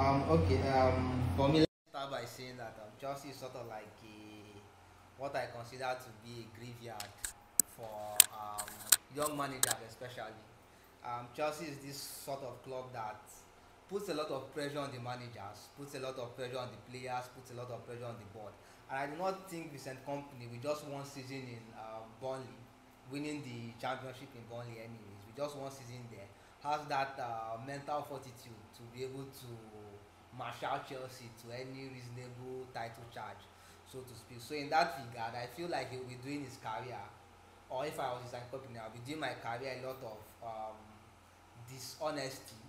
Okay. For me, let's start by saying that Chelsea is sort of like what I consider to be a graveyard for young managers, especially. Chelsea is this sort of club that puts a lot of pressure on the managers, puts a lot of pressure on the players, puts a lot of pressure on the board. And I do not think Vincent Kompany, with just one season in Burnley, winning the championship in Burnley, anyways, with just one season there, has that mental fortitude to be able to marshal Chelsea to any reasonable title charge, so to speak. So in that regard, I feel like he'll be doing his career, or if I was his company, I'll be doing my career a lot of dishonesty.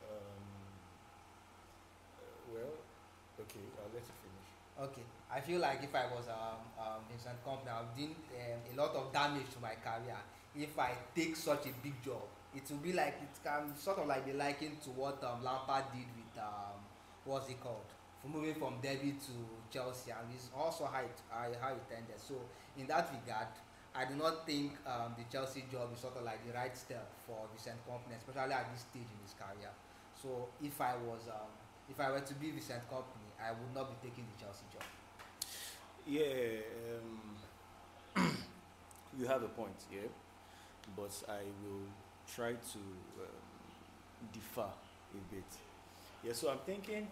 Um, well, okay, I'll let you finish. Okay, I feel like if I was Vincent Company, I've done a lot of damage to my career if I take such a big job. It will be like it can sort of like be likened to what Lampard did with what's it called, for moving from Derby to Chelsea, and it's also how it ended. So in that regard, I do not think the Chelsea job is sort of like the right step for Vincent Company, especially at this stage in his career. So if I were to be Vincent Company, I would not be taking the Chelsea job. Yeah, you have a point, yeah, but I will try to differ a bit. Yeah, so I'm thinking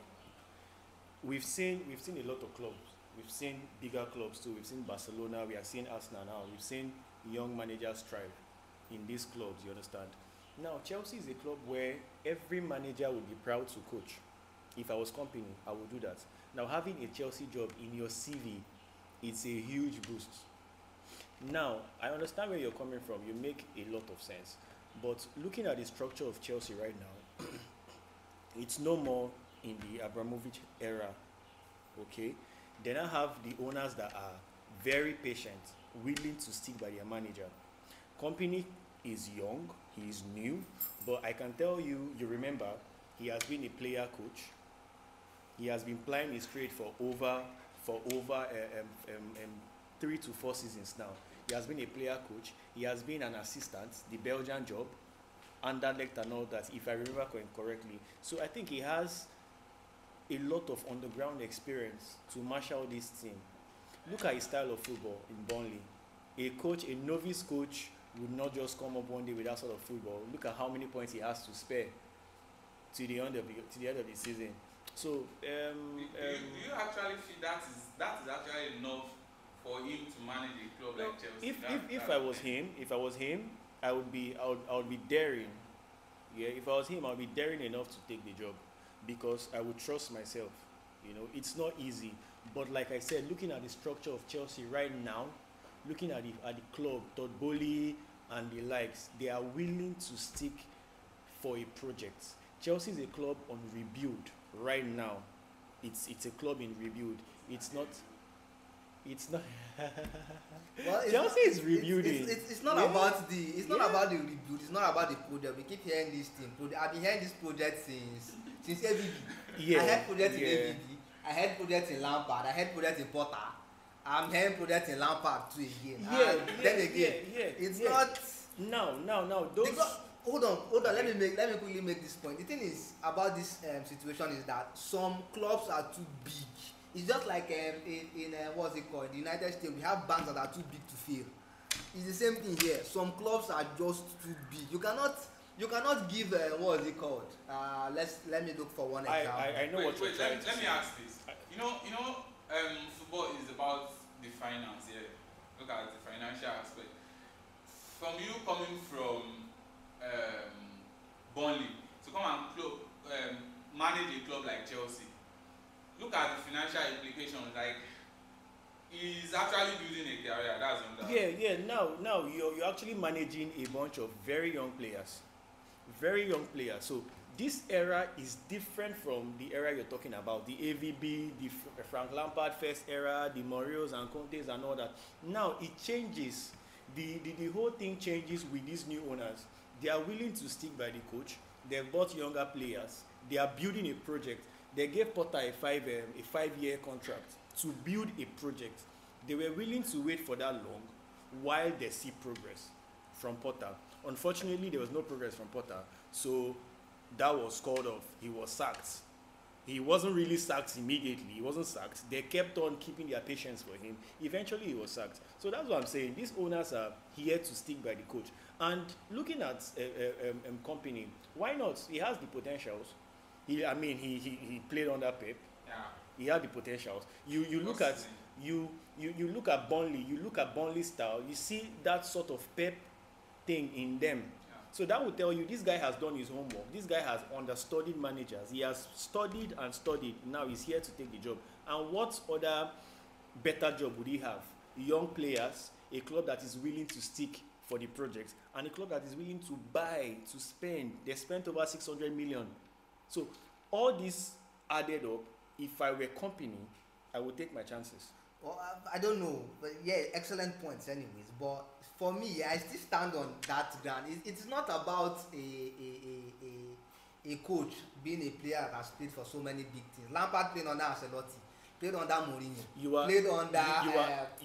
we've seen a lot of clubs. We've seen bigger clubs too. We've seen Barcelona. We are seeing Arsenal now. We've seen young managers thrive in these clubs. You understand? Now Chelsea is a club where every manager would be proud to coach. If I was company, I would do that. Now having a Chelsea job in your CV, it's a huge boost. Now I understand where you're coming from. You make a lot of sense. But looking at the structure of Chelsea right now, it's no more in the Abramovich era. Okay, then I have the owners that are very patient, willing to stick by their manager. Company is young, he is new, but I can tell you, you remember, he has been a player coach. He has been playing his trade for over 3 to 4 seasons now. He has been a player coach. He has been an assistant, the Belgian job, Anderlecht and all that, if I remember correctly. So I think he has a lot of underground experience to marshal this team. Look at his style of football in Burnley. A novice coach, would not just come up one day with that sort of football. Look at how many points he has to spare to the end of the season. So, Do you actually feel that is actually enough for him to manage a club like Chelsea? If I was him, I would be daring. Yeah, if I was him, I would be daring enough to take the job because I would trust myself. It's not easy, but like I said, looking at the structure of Chelsea right now, looking at the club, Todd Bowley and the likes, they are willing to stick for a project. Chelsea is a club on rebuild right now. It's a club in rebuild. It's not. It's not. Well, Chelsea is rebuilding. it's not Yeah. about Yeah. the rebuild. It's not about the project. We keep hearing this thing. I've been hearing this project since ABB. Yeah. I had projects in Yeah. ABB. I had projects in Lampard. I had projects in Potter. I'm hearing projects in Lampard too again. Yeah, And then again, it's yeah. not. Now, those. Hold on. Let me quickly make this point. The thing is about this situation is that some clubs are too big. It's just like in what's it called, the United States, we have banks that are too big to fail. It's the same thing here. Some clubs are just too big. You cannot give what's it called. Let me look for one example. I know what you're trying to Let me say. ask this. Football is about the finance. Yeah, look at the financial aspect. From you coming from Burnley to come and manage a club like Chelsea, look at the financial implications. Like, he's actually building a career. That's on that. Yeah. Now you're actually managing a bunch of very young players, very young players. So this era is different from the era you're talking about, the AVB, the Frank Lampard first era, the Mourinho's and Conte's and all that. Now it changes. The whole thing changes with these new owners. They are willing to stick by the coach. They've bought younger players. They are building a project. They gave Potter a 5-year contract to build a project. They were willing to wait for that long while they see progress from Potter. Unfortunately, there was no progress from Potter, so that was called off. He was sacked. He wasn't really sacked immediately. He wasn't sacked. They kept on keeping their patience for him. Eventually, he was sacked. So that's what I'm saying. These owners are here to stick by the coach. And looking at Kompany, why not? He has the potentials. He played under Pep. Yeah. He had the potentials. You look at you look at Burnley. You look at Burnley's style. You see that sort of Pep thing in them. So that will tell you this guy has done his homework. This guy has understudied managers. He has studied and studied. Now he's here to take the job. And what other better job would he have? Young players, a club that is willing to stick for the project, and a club that is willing to buy, to spend. They spent over 600 million. So all this added up, if I were Kompany, I would take my chances. Well, I don't know, but yeah, excellent points anyways. But for me, I still stand on that ground. It's not about a coach being a player that has played for so many big teams. Lampard played under Ancelotti, played under Mourinho, played under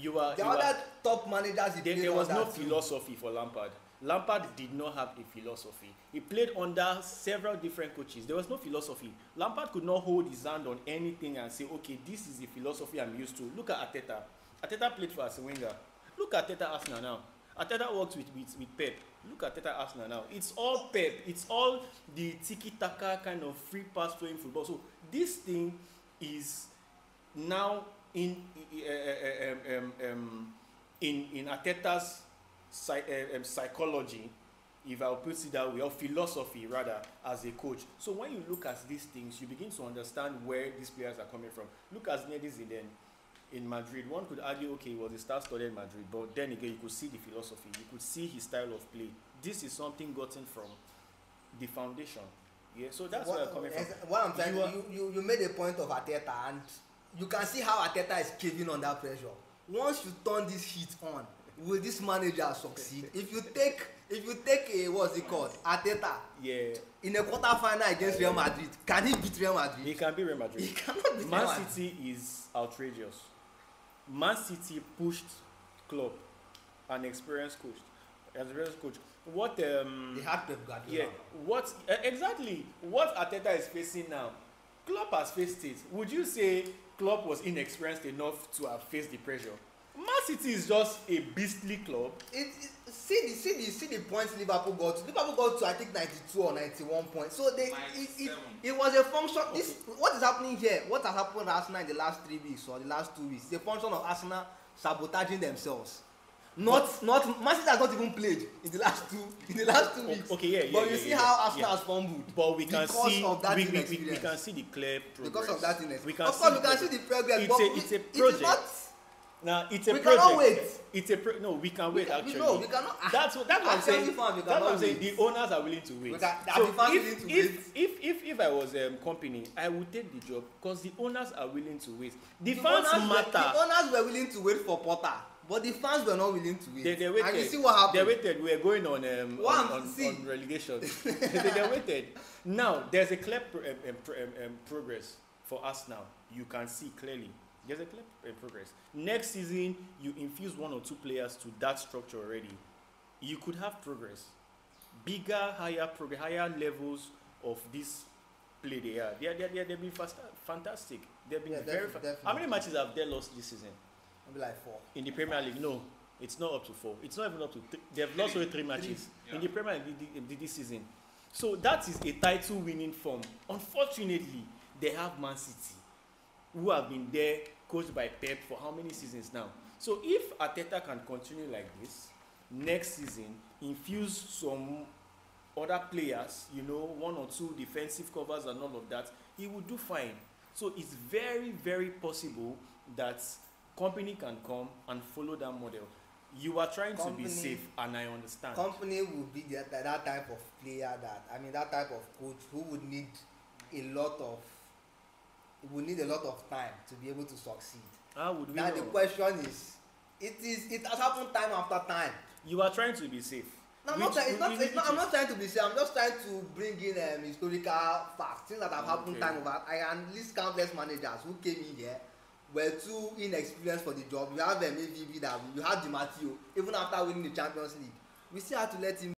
the other top managers. There was no philosophy for Lampard. Lampard did not have a philosophy. He played under several different coaches. There was no philosophy. Lampard could not hold his hand on anything and say, okay, this is the philosophy I'm used to. Look at Arteta. Arteta played for Arsene Wenger. Look at Arteta Arsenal now. Arteta works with Pep. Look at Arteta Arsenal now. It's all Pep. It's all the tiki-taka kind of free pass flowing football. So this thing is now in Arteta's psychology, if I'll put it that way, or philosophy rather, as a coach. So when you look at these things, you begin to understand where these players are coming from. Look at Zinedine Zidane in Madrid. One could argue, okay, he was a star-studded in Madrid, but then again, you could see the philosophy, you could see his style of play. This is something gotten from the foundation. Yeah, so that's where I'm coming from. What I'm saying, you made a point of Arteta, and you can see how Arteta is caving under pressure. Once you turn this heat on, will this manager succeed? If you take a what's it called, Arteta, in a quarter-final against Real Madrid, can he beat Real Madrid? He can beat Real Madrid. He cannot beat Real Madrid. Man City is outrageous. Man City pushed Klopp, an experienced coach. What they had Pep Guardiola. Yeah. What exactly? What Arteta is facing now? Klopp has faced it. Would you say Klopp was inexperienced enough to have faced the pressure? Man City is just a beastly club. See the points Liverpool got to. Liverpool got to I think 92 or 91 points. So it was a function. Okay. This what is happening here? What has happened to Arsenal in the last 3 weeks or the last 2 weeks? It's a function of Arsenal sabotaging themselves. Man City has not even played in the last two weeks. Okay, yeah. But you see how Arsenal has fumbled. But we can see of that we can see the clear progress. Because of that inexperience. We can see the progress. It's a project. Now it's a we project. Cannot wait. No, we can wait actually. No, we cannot. That's what I'm saying. That's what I'm saying. The owners are willing to wait. If I was Kompany, I would take the job because the owners are willing to wait. The fans matter. The owners were willing to wait for Potter, but the fans were not willing to wait. They waited. And you see what happened. They waited. We are going on relegation. They waited. Now there's a clear progress for us now. You can see clearly. There's a clear progress. Next season, you infuse 1 or 2 players to that structure already. You could have progress. Bigger, higher levels of this play they are. They've been fantastic. They've been very fantastic. How many matches have they lost this season? Maybe like 4. In the Premier League, no. It's not up to 4. It's not even up to 3. They've lost only 3 matches in the Premier League this season. So that is a title winning form. Unfortunately, they have Man City, who have been there, coached by Pep for how many seasons now? So if Arteta can continue like this, next season, infuse some other players, 1 or 2 defensive covers and all of that, he will do fine. So it's very, very possible that Kompany can come and follow that model. You are trying to be safe, and I understand. Kompany will be that type of player that type of coach who would need a lot of time to be able to succeed. How would we now know? The question is, it has happened time after time. You are trying to be safe. No, I'm not trying to be safe. I'm just trying to bring in historical facts, things that have happened time over. I can list countless managers who came in here were too inexperienced for the job. You have AVB that you have Di Matteo, even after winning the Champions League, we still had to let him